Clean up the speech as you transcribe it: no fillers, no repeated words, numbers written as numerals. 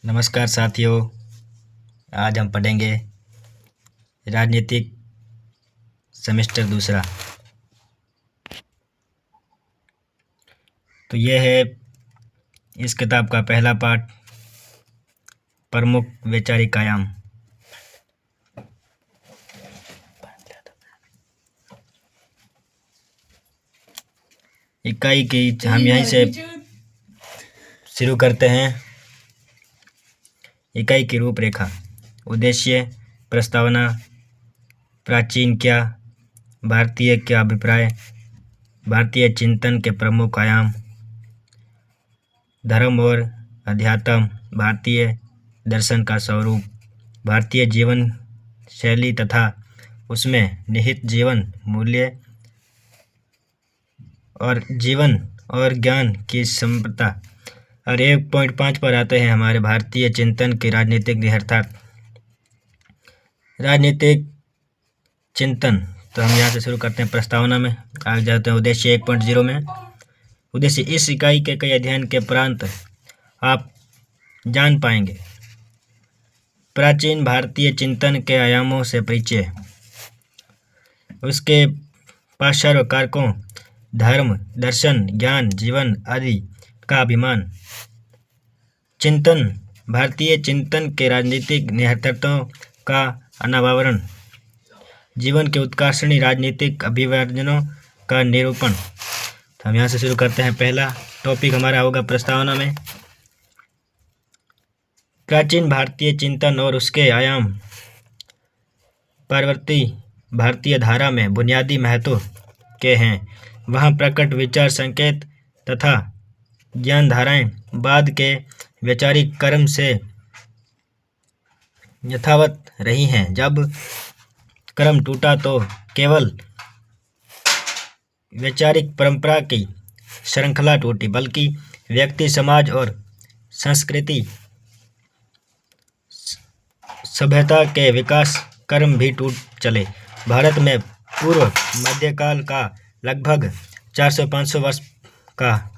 नमस्कार साथियों, आज हम पढ़ेंगे राजनीतिक सेमेस्टर दूसरा। तो यह है इस किताब का पहला पाठ, प्रमुख वैचारिक आयाम। इकाई की हम यहीं से शुरू करते हैं। इकाई की रूपरेखा। उद्देश्य, प्रस्तावना, प्राचीन क्या, भारतीय क्या अभिप्राय, भारतीय चिंतन के प्रमुख आयाम, धर्म और अध्यात्म, भारतीय दर्शन का स्वरूप, भारतीय जीवन शैली तथा उसमें निहित जीवन मूल्य और जीवन और ज्ञान की संपदा। और 1.5 पर आते हैं हमारे भारतीय चिंतन के राजनीतिक निहितार्थ। राजनीतिक चिंतन, तो हम यहाँ से शुरू करते हैं प्रस्तावना में, आगे जाते हैं उद्देश्य 1.0 में। उद्देश्य, इस इकाई के कई अध्ययन के उपरांत आप जान पाएंगे प्राचीन भारतीय चिंतन के आयामों से परिचय, उसके पार्श्व कारकों धर्म, दर्शन, ज्ञान, जीवन आदि का अभिमान, चिंतन, भारतीय चिंतन के राजनीतिक निहितार्थों का अनावरण, जीवन के उत्कर्षणी राजनीतिक अभिव्यंजनों का निरूपण। तो हम यहाँ से शुरू करते हैं। पहला टॉपिक हमारा होगा प्रस्तावना में, प्राचीन भारतीय चिंतन और उसके आयाम परवर्ती भारतीय धारा में बुनियादी महत्व के हैं। वहाँ प्रकट विचार संकेत तथा ज्ञान धाराएं बाद के वैचारिक क्रम से यथावत रही हैं। जब क्रम टूटा तो केवल वैचारिक परंपरा की श्रृंखला टूटी, बल्कि व्यक्ति, समाज और संस्कृति सभ्यता के विकास क्रम भी टूट चले। भारत में पूर्व मध्यकाल का लगभग 400-500 वर्ष का